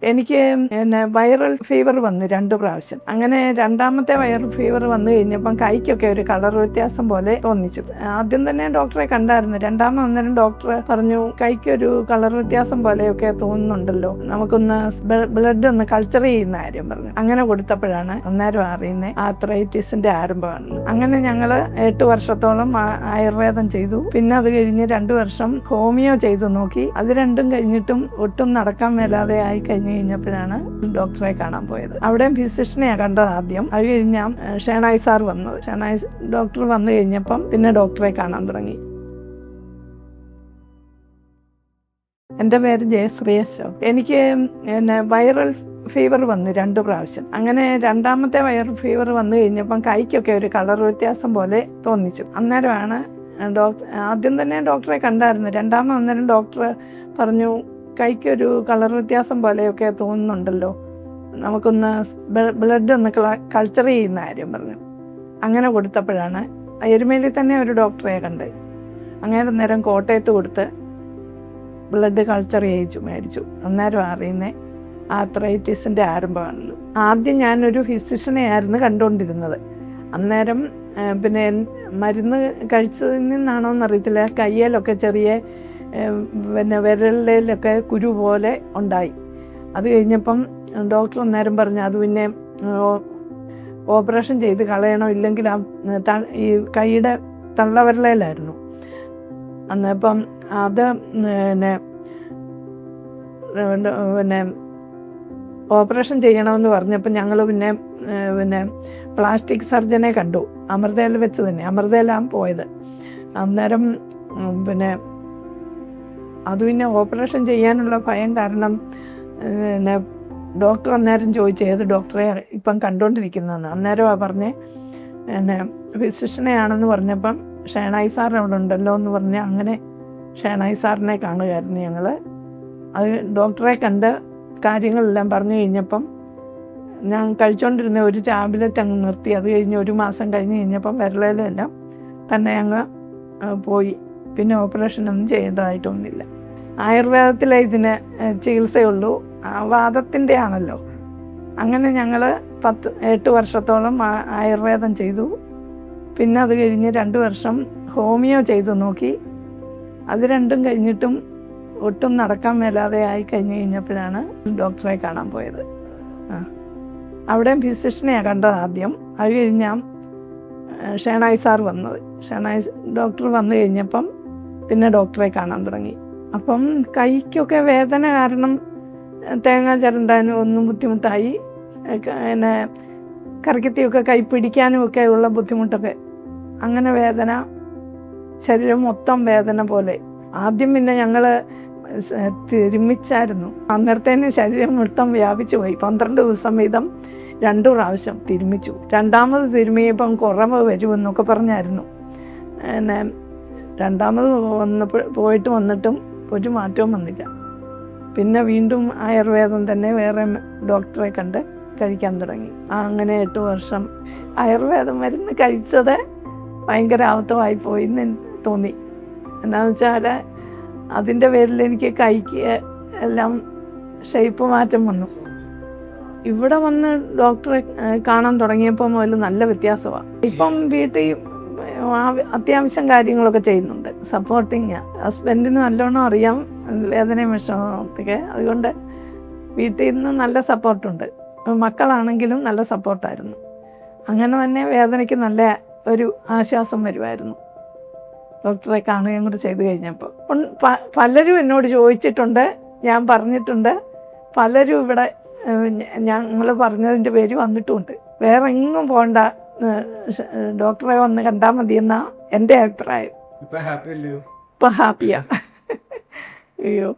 എനിക്ക് viral fever വന്നു 2 പ്രാവശ്യം. അങ്ങനെ രണ്ടാമത്തെ വൈറൽ ഫീവർ വന്നു കഴിഞ്ഞപ്പം കൈക്കൊക്കെ ഒരു കളർ വ്യത്യാസം പോലെ തോന്നിച്ചു. ആദ്യം തന്നെ ഡോക്ടറെ കണ്ടായിരുന്നു. രണ്ടാമത് ഡോക്ടർ പറഞ്ഞു കൈക്കൊരു കളർ വ്യത്യാസം പോലെയൊക്കെ തോന്നുന്നുണ്ടല്ലോ, നമുക്കൊന്ന് ബ്ലഡ് ഒന്ന് കൾച്ചർ ചെയ്യുന്ന കാര്യം പറഞ്ഞു. അങ്ങനെ കൊടുത്തപ്പോഴാണ് അന്നേരം അറിയുന്നത് ആർത്രൈറ്റിസിന്റെ ആരംഭമാണ്. അങ്ങനെ ഞങ്ങള് 8 വർഷത്തോളം ആയുർവേദം ചെയ്തു. പിന്നെ അത് കഴിഞ്ഞ് 2 വർഷം ഹോമിയോ ചെയ്തു നോക്കി. അത് രണ്ടും കഴിഞ്ഞിട്ടും ഒട്ടും നടക്കാൻ മേലാതെ ആയി കഴിഞ്ഞപ്പോഴാണ് ഡോക്ടറെ കാണാൻ പോയത്. അവിടെ ഫിസിഷ്യനെയാണ് കണ്ടത് ആദ്യം. അത് കഴിഞ്ഞ ഷേണായി സാർ വന്നു. ഷേണായി ഡോക്ടർ വന്നു കഴിഞ്ഞപ്പം പിന്നെ ഡോക്ടറെ കാണാൻ തുടങ്ങി. എൻ്റെ പേര് ജയശ്രീ. എനിക്ക് വൈറൽ ഫീവർ വന്നു 2 പ്രാവശ്യം. അങ്ങനെ രണ്ടാമത്തെ വൈറൽ ഫീവർ വന്നു കഴിഞ്ഞപ്പം കൈക്കൊക്കെ ഒരു കളർ വ്യത്യാസം പോലെ തോന്നിച്ചു. അന്നേരമാണ് ആദ്യം തന്നെ ഡോക്ടറെ കണ്ടായിരുന്നു. രണ്ടാമത് ഡോക്ടർ പറഞ്ഞു കൈക്കൊരു കളർ വ്യത്യാസം പോലെയൊക്കെ തോന്നുന്നുണ്ടല്ലോ, നമുക്കൊന്ന് ബ്ലഡ് ഒന്ന് കൾച്ചർ ചെയ്യുന്ന കാര്യം പറഞ്ഞു. അങ്ങനെ കൊടുത്തപ്പോഴാണ് എരുമേലിൽ തന്നെ ഒരു ഡോക്ടറെ കണ്ട്. അങ്ങനെ നേരം കോട്ടയത്ത് കൊടുത്ത് ബ്ലഡ് കൾച്ചർ ചെയ്യിച്ചു മേടിച്ചു. അന്നേരം അറിയുന്നത് ആർത്രൈറ്റിസിൻ്റെ ആരംഭമാണല്ലോ. ആദ്യം ഞാനൊരു ഫിസിഷ്യനെ ആയിരുന്നു കണ്ടുകൊണ്ടിരുന്നത്. അന്നേരം പിന്നെ മരുന്ന് കഴിച്ചതിൽ നിന്നാണോ എന്നറിയത്തില്ല, കയ്യിലൊക്കെ ചെറിയ പിന്നെ വിരലിലൊക്കെ കുരു പോലെ ഉണ്ടായി. അത് കഴിഞ്ഞപ്പം ഡോക്ടർ അന്നേരം പറഞ്ഞു അത് പിന്നെ ഓപ്പറേഷൻ ചെയ്ത് കളയണോ, ഇല്ലെങ്കിൽ ഈ കൈയുടെ തള്ളവിരലിലായിരുന്നു. അന്നപ്പം അത് പിന്നെ ഓപ്പറേഷൻ ചെയ്യണമെന്ന് പറഞ്ഞപ്പോൾ ഞങ്ങൾ പിന്നെ പ്ലാസ്റ്റിക് സർജനെ കണ്ടു. അമൃതയിൽ വെച്ച് തന്നെ, അമൃതയിലാണ് പോയത്. അന്നേരം പിന്നെ അത് പിന്നെ ഓപ്പറേഷൻ ചെയ്യാനുള്ള ഭയം കാരണം പിന്നെ ഡോക്ടർ അന്നേരം ചോദിച്ചു ഏത് ഡോക്ടറെ ഇപ്പം കണ്ടുകൊണ്ടിരിക്കുന്നതെന്ന്. അന്നേരമാണ് പറഞ്ഞ് ഫിസിഷ്യനെയാണെന്ന് പറഞ്ഞപ്പം ഷേണായി സാർ അവിടെ ഉണ്ടല്ലോ എന്ന് പറഞ്ഞ് അങ്ങനെ ഷേണായി സാറിനെ കാണുകയായിരുന്നു ഞങ്ങൾ. അത് ഡോക്ടറെ കണ്ട് കാര്യങ്ങളെല്ലാം പറഞ്ഞു കഴിഞ്ഞപ്പം ഞാൻ കഴിച്ചുകൊണ്ടിരുന്ന ഒരു ടാബ്ലറ്റ് അങ്ങ് നിർത്തി. അത് കഴിഞ്ഞ് 1 മാസം കഴിഞ്ഞ് കഴിഞ്ഞപ്പം വിരലിലെല്ലാം തന്നെ അങ്ങ് പോയി. പിന്നെ ഓപ്പറേഷനൊന്നും ചെയ്യേണ്ടതായിട്ടൊന്നുമില്ല. ആയുർവേദത്തിലെ ഇതിന് ചികിത്സയുള്ളൂ, വാദത്തിൻ്റെ ആണല്ലോ. അങ്ങനെ ഞങ്ങൾ 8 വർഷത്തോളം ആയുർവേദം ചെയ്തു. പിന്നെ അത് കഴിഞ്ഞ് 2 വർഷം ഹോമിയോ ചെയ്തു നോക്കി. അത് രണ്ടും കഴിഞ്ഞിട്ടും ഒട്ടും നടക്കാൻ മേലാതെ ആയി കഴിഞ്ഞപ്പോഴാണ് ഡോക്ടറെ കാണാൻ പോയത്. അവിടെ ഫിസിഷ്യനെയാണ് കണ്ടത് ആദ്യം. അത് കഴിഞ്ഞ ഷേണായി സാർ വന്നത്. ഷേണായി ഡോക്ടർ വന്നു കഴിഞ്ഞപ്പം പിന്നെ ഡോക്ടറെ കാണാൻ തുടങ്ങി. അപ്പം കൈക്കൊക്കെ വേദന കാരണം തേങ്ങ ചിരണ്ടാനും ഒന്നും ബുദ്ധിമുട്ടായി. പിന്നെ കറിക്കത്തിയൊക്കെ കൈ പിടിക്കാനും ഒക്കെ ഉള്ള ബുദ്ധിമുട്ടൊക്കെ. അങ്ങനെ വേദന, ശരീരം മൊത്തം വേദന പോലെ. ആദ്യം പിന്നെ ഞങ്ങൾ തിരുമിച്ചായിരുന്നു. അന്നേരത്തേന് ശരീരം മൊത്തം വ്യാപിച്ചു പോയി. 12 ദിവസം വീതം 2 പ്രാവശ്യം തിരുമിച്ചു. രണ്ടാമത് തിരുമിയപ്പം കുറവ് വരുമെന്നൊക്കെ പറഞ്ഞായിരുന്നു. പിന്നെ രണ്ടാമത് പോയിട്ട് വന്നിട്ടും ഒരു മാറ്റവും വന്നില്ല. പിന്നെ വീണ്ടും ആയുർവേദം തന്നെ വേറെ ഡോക്ടറെ കണ്ട് കഴിക്കാൻ തുടങ്ങി. അങ്ങനെ 8 വർഷം ആയുർവേദം മരുന്ന് കഴിച്ചത് ഭയങ്കര അബദ്ധമായി പോയിന്ന് തോന്നി. എന്താണെന്ന് വെച്ചാൽ അതിൻ്റെ പേരിൽ എനിക്ക് കൈക്ക് എല്ലാം ഷേപ്പ് മാറ്റം വന്നു. ഇവിടെ വന്ന് ഡോക്ടറെ കാണാൻ തുടങ്ങിയപ്പോൾ മുതൽ നല്ല വ്യത്യാസമാണ്. ഇപ്പം വീട്ടിൽ അത്യാവശ്യം കാര്യങ്ങളൊക്കെ ചെയ്യുന്നുണ്ട്. സപ്പോർട്ടിങ് ഹസ്ബൻഡിന് നല്ലോണം അറിയാം വേദനയും വിഷമത്തൊക്കെ. അതുകൊണ്ട് വീട്ടിൽ നിന്ന് നല്ല സപ്പോർട്ടുണ്ട്. മക്കളാണെങ്കിലും നല്ല സപ്പോർട്ടായിരുന്നു. അങ്ങനെ തന്നെ വേദനയ്ക്ക് നല്ല ഒരു ആശ്വാസം വരുമായിരുന്നു ഡോക്ടറെ കാണുകയും കൂടി ചെയ്ത് കഴിഞ്ഞപ്പോൾ. പലരും എന്നോട് ചോദിച്ചിട്ടുണ്ട്, ഞാൻ പറഞ്ഞിട്ടുണ്ട്. പലരും ഇവിടെ ഞങ്ങൾ പറഞ്ഞതിൻ്റെ പേര് വന്നിട്ടുമുണ്ട്. വേറെ എങ്ങും പോകണ്ട, ഡോക്ടറെ വന്ന് കണ്ടാൽ മതിയെന്നാണ് എൻ്റെ അഭിപ്രായം. ഇപ്പം ഹാപ്പിയാണ്. അയ്യോ.